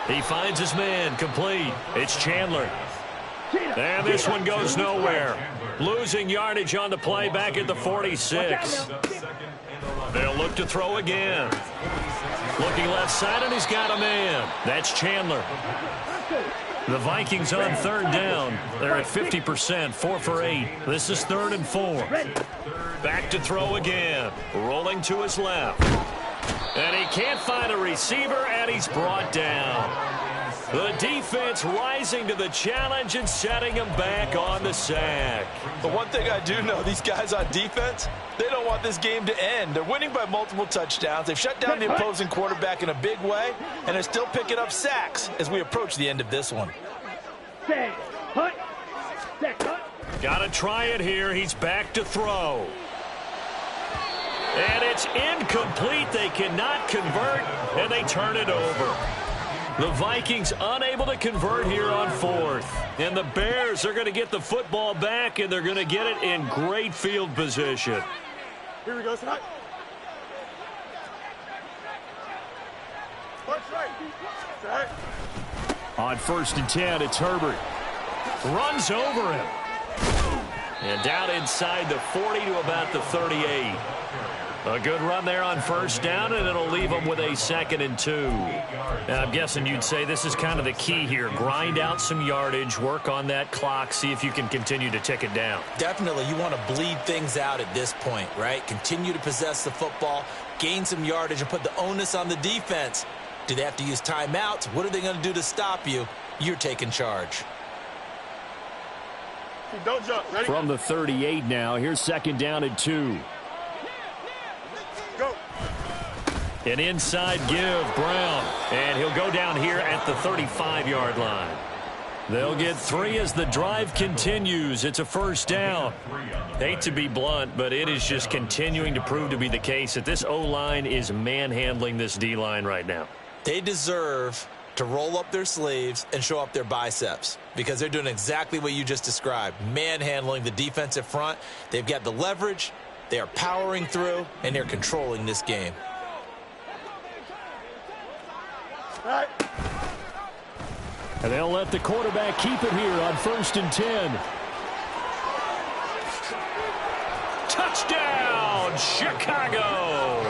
He finds his man. Complete. It's Chandler. And this one goes nowhere. Losing yardage on the play back at the 46. They'll look to throw again. Looking left side, and he's got a man. That's Chandler. The Vikings on 3rd down. They're at 50%, 4 for 8. This is 3rd and 4. Back to throw again. Rolling to his left. And he can't find a receiver, and he's brought down. The defense rising to the challenge and setting him back on the sack. But one thing I do know, these guys on defense, they don't want this game to end. They're winning by multiple touchdowns. They've shut down the opposing quarterback in a big way, and they're still picking up sacks as we approach the end of this one. Got to try it here. He's back to throw. And it's incomplete. They cannot convert, and they turn it over. The Vikings unable to convert here on 4th. And the Bears are going to get the football back, and they're going to get it in great field position. Here we go, Scott. Right. On 1st and 10, it's Herbert. Runs over him. And down inside the 40 to about the 38. A good run there on 1st down, and it'll leave them with a 2nd and 2. And I'm guessing you'd say this is kind of the key here. Grind out some yardage, work on that clock, see if you can continue to tick it down. Definitely, you want to bleed things out at this point, right? Continue to possess the football, gain some yardage, and put the onus on the defense. Do they have to use timeouts? What are they going to do to stop you? You're taking charge. Don't jump. Ready? From the 38 now, here's 2nd down and 2. Go. An inside give, Brown. And he'll go down here at the 35-yard line. They'll get 3 as the drive continues. It's a 1st down. Hate to be blunt, but it is just continuing to prove to be the case that this O-line is manhandling this D-line right now. They deserve to roll up their sleeves and show up their biceps because they're doing exactly what you just described, manhandling the defensive front. They've got the leverage. They are powering through, and they're controlling this game. All right. And they'll let the quarterback keep it here on 1st and 10. Touchdown, Chicago!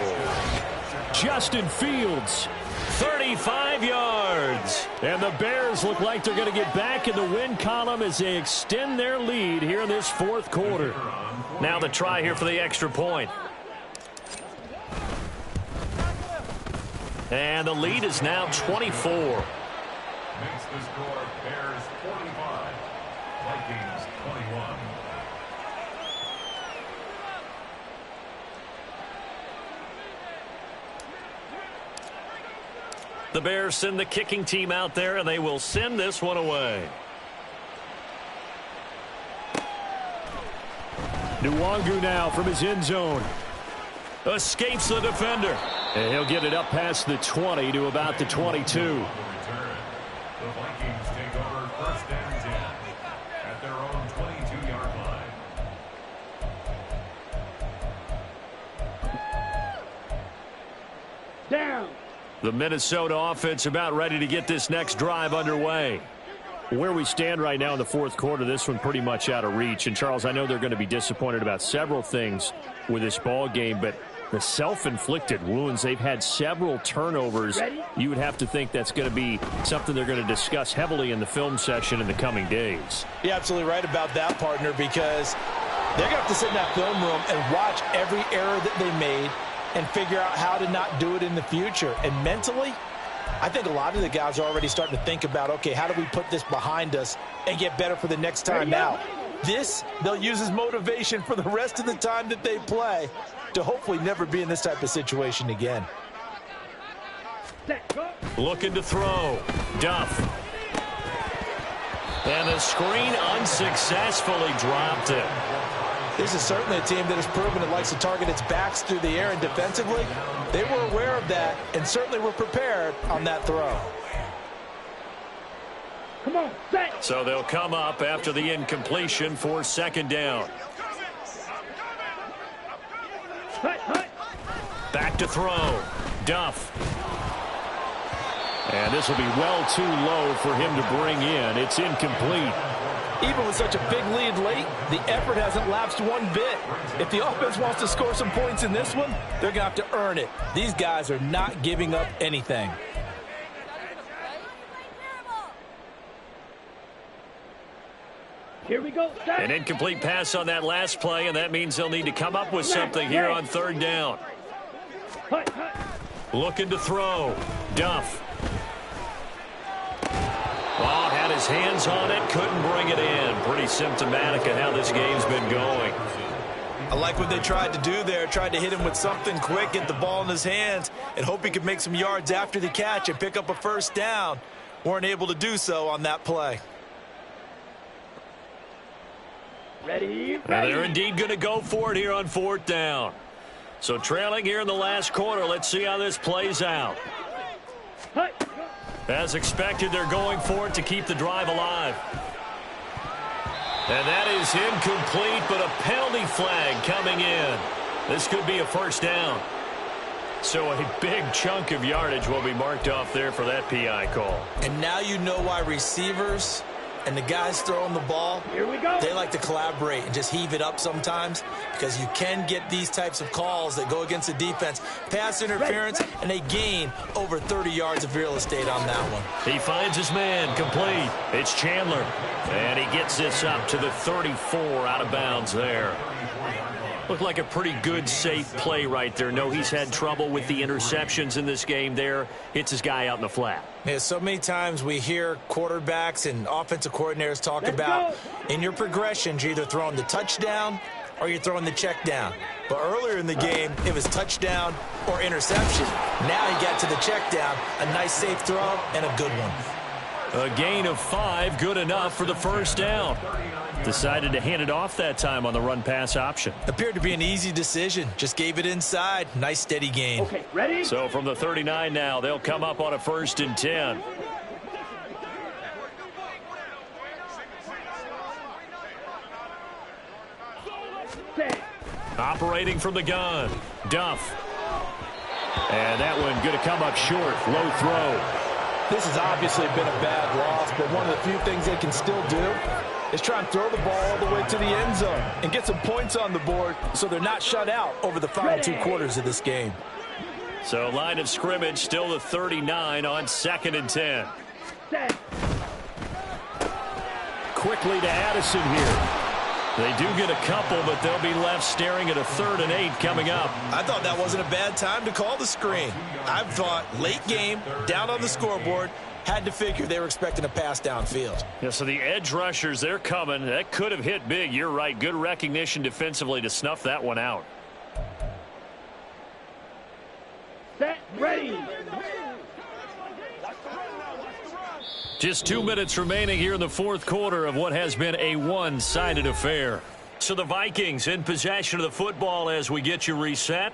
Justin Fields, 35 yards. And the Bears look like they're going to get back in the win column as they extend their lead here in this 4th quarter. Now the try here for the extra point. And the lead is now 24. Makes the score Bears 45, Vikings 21. The Bears send the kicking team out there, and they will send this one away. Nwangu now from his end zone. Escapes the defender. And he'll get it up past the 20 to about the 22. The Vikings take over first and 10 at their own 22-yard line. Down. The Minnesota offense about ready to get this next drive underway. Where we stand right now in the fourth quarter, this one pretty much out of reach. And, Charles, I know they're going to be disappointed about several things with this ball game, but the self-inflicted wounds, they've had several turnovers. You would have to think that's going to be something they're going to discuss heavily in the film session in the coming days. You're absolutely right about that, partner, because they're going to have to sit in that film room and watch every error that they made and figure out how to not do it in the future. And mentally, I think a lot of the guys are already starting to think about, okay, how do we put this behind us and get better for the next time out? This, they'll use as motivation for the rest of the time that they play to hopefully never be in this type of situation again. Looking to throw. Duff. And the screen unsuccessfully dropped it. This is certainly a team that has proven it likes to target its backs through the air, and defensively, they were aware of that and certainly were prepared on that throw. Come on, set. So they'll come up after the incompletion for second down. Back to throw. Duff. And this will be well too low for him to bring in. It's incomplete. Even with such a big lead late, the effort hasn't lapsed one bit. If the offense wants to score some points in this one, they're going to have to earn it. These guys are not giving up anything. Here we go. Set. An incomplete pass on that last play, and that means they'll need to come up with something here on third down. Looking to throw. Duff. Oh, had his hands on it, couldn't bring it in. Pretty symptomatic of how this game's been going. I like what they tried to do there, tried to hit him with something quick, get the ball in his hands, and hope he could make some yards after the catch and pick up a first down. Weren't able to do so on that play. Ready. And they're indeed going to go for it here on fourth down. So trailing here in the last quarter, let's see how this plays out. As expected, they're going for it to keep the drive alive. And that is incomplete, but a penalty flag coming in. This could be a first down. So a big chunk of yardage will be marked off there for that PI call. And now you know why receivers and the guys throwing the ball, Here we go. they like to collaborate and just heave it up sometimes, because you can get these types of calls that go against the defense. Pass interference, and they gain over 30 yards of real estate on that one. He finds his man, complete. It's Chandler. And he gets this up to the 34 out of bounds there. Looked like a pretty good, safe play right there. No, he's had trouble with the interceptions in this game there. Hits his guy out in the flat. Yeah, so many times we hear quarterbacks and offensive coordinators talk about in your progressions, you're either throwing the touchdown or you're throwing the check down. But earlier in the game, it was touchdown or interception. Now he got to the check down, a nice safe throw and a good one. A gain of 5, good enough for the first down. Decided to hand it off that time on the run-pass option. Appeared to be an easy decision. Just gave it inside. Nice, steady gain. Okay, ready? So from the 39 now, they'll come up on a 1st and 10. Set. Operating from the gun. Duff. And that one going to come up short. Low throw. This has obviously been a bad loss, but one of the few things they can still do is try and throw the ball all the way to the end zone and get some points on the board so they're not shut out over the final 2 quarters of this game. So line of scrimmage still the 39 on 2nd and 10. Set. Quickly to Addison here. They do get a couple, but they'll be left staring at a 3rd and 8 coming up. I thought that wasn't a bad time to call the screen. I thought late game, down on the scoreboard, had to figure they were expecting a pass downfield. Yeah, so the edge rushers, they're coming. That could have hit big. You're right. Good recognition defensively to snuff that one out. Set, ready. Just 2 minutes remaining here in the 4th quarter of what has been a one-sided affair. So the Vikings in possession of the football as we get you reset.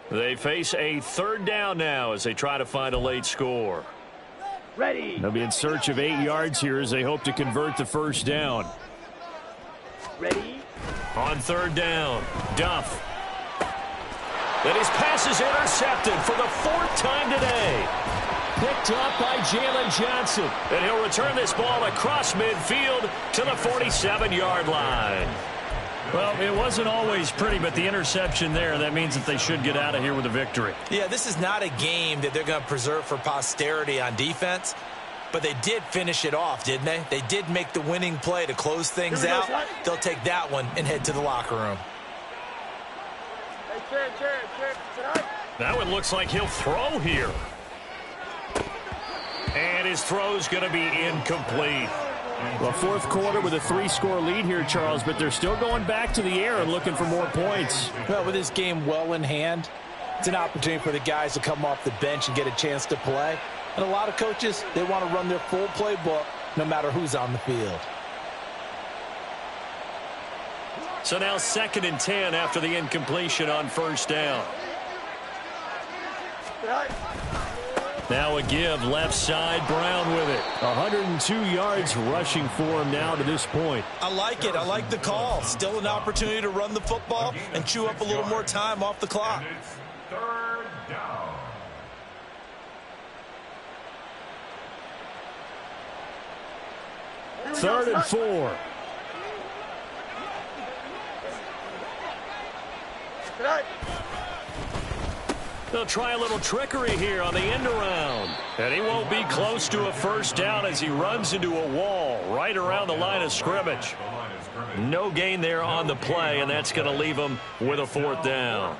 They face a 3rd down now as they try to find a late score. Ready. They'll be in search of 8 yards here as they hope to convert the 1st down. Ready. On 3rd down, Duff. And his pass is intercepted for the 4th time today. Picked up by Jalen Johnson. And he'll return this ball across midfield to the 47-yard line. Well, it wasn't always pretty, but the interception there, that means that they should get out of here with a victory. Yeah, this is not a game that they're going to preserve for posterity on defense, but they did finish it off, didn't they? They did make the winning play to close things out. They'll take that one and head to the locker room. That one looks like he'll throw here. And his throw's going to be incomplete. Well, 4th quarter with a 3-score lead here, Charles, but they're still going back to the air and looking for more points. Well, with this game well in hand, it's an opportunity for the guys to come off the bench and get a chance to play. And a lot of coaches, they want to run their full playbook no matter who's on the field. So now 2nd and 10 after the incompletion on 1st down. Now a give, left side, Brown with it. 102 yards rushing for him now to this point. I like it. I like the call. Still an opportunity to run the football and chew up a little more time off the clock. 3rd down. Third and 4. They'll try a little trickery here on the end around. And he won't be close to a 1st down as he runs into a wall right around the line of scrimmage. No gain there on the play, and that's going to leave him with a 4th down.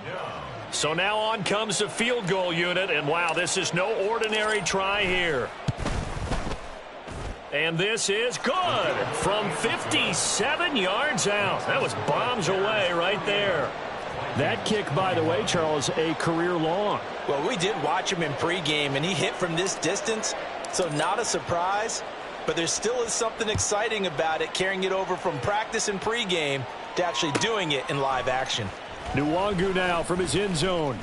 So now on comes the field goal unit, and wow, this is no ordinary try here. And this is good from 57 yards out. That was bombs away right there. That kick, by the way, Charles, a career long. Well, we did watch him in pregame, and he hit from this distance, so not a surprise. But there still is something exciting about it, carrying it over from practice and pregame to actually doing it in live action. Nwangu now from his end zone.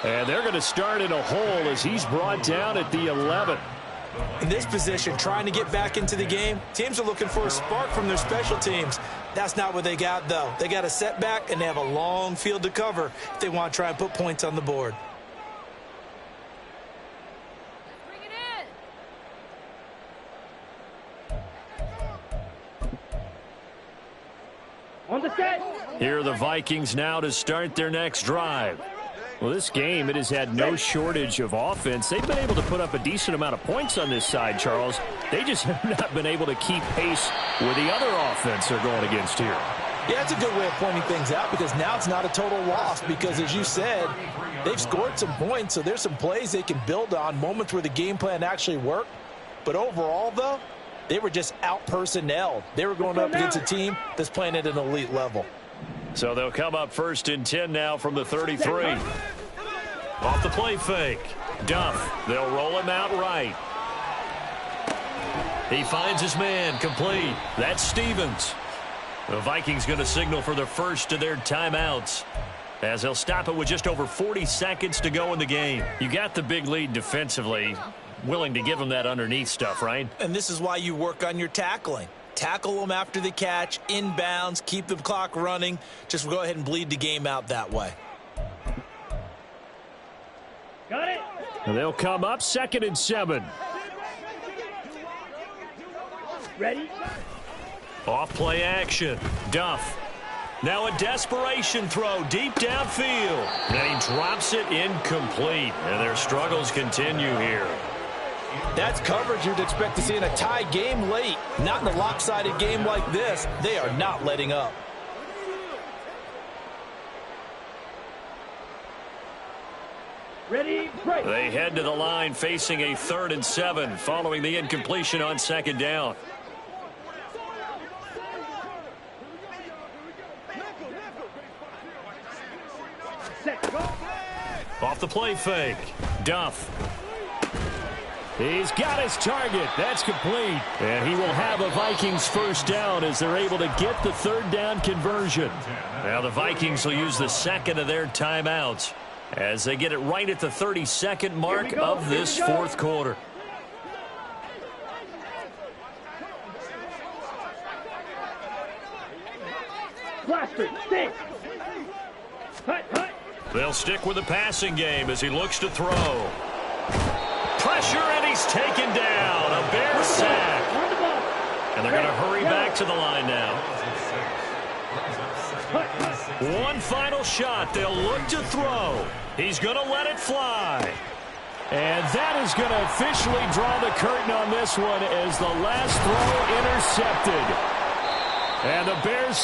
And they're going to start in a hole as he's brought down at the 11. In this position, trying to get back into the game, teams are looking for a spark from their special teams. That's not what they got, though. They got a setback, and they have a long field to cover if they want to try and put points on the board. Bring it in. On the set. Here are the Vikings now to start their next drive. Well, this game, it has had no shortage of offense. They've been able to put up a decent amount of points on this side, Charles. They just have not been able to keep pace with the other offense they're going against here. Yeah, it's a good way of pointing things out because now it's not a total loss because, as you said, they've scored some points, so there's some plays they can build on, moments where the game plan actually worked. But overall, though, they were just out-personnelled. They were going up against a team that's playing at an elite level. So they'll come up 1st and 10 now from the 33. Off the play fake. Duff. They'll roll him out right. He finds his man complete. That's Stevens. The Vikings going to signal for the first of their timeouts as they'll stop it with just over 40 seconds to go in the game. You got the big lead defensively. Willing to give them that underneath stuff, right? And this is why you work on your tackling. Tackle them after the catch, inbounds, keep the clock running. Just go ahead and bleed the game out that way. Got it. And they'll come up 2nd and 7. Ready. Off play action. Duff. Now a desperation throw deep downfield. And he drops it incomplete. And their struggles continue here. That's coverage you'd expect to see in a tie game late. Not in a lopsided game like this. They are not letting up. Ready, break. They head to the line facing a 3rd and 7 following the incompletion on 2nd down. Set, go. Off the play fake. Duff. He's got his target. That's complete. And he will have a Vikings first down as they're able to get the 3rd down conversion. Now the Vikings will use the 2nd of their timeouts as they get it right at the 32nd mark of this 4th quarter. Blaster, stick. Hut, hut. They'll stick with the passing game as he looks to throw. Pressure, and he's taken down. A Bear sack. On the ball. And they're going to hurry back to the line now. Hut, hut. One final shot. They'll look to throw. He's going to let it fly. And that is going to officially draw the curtain on this one as the last throw intercepted. And the Bears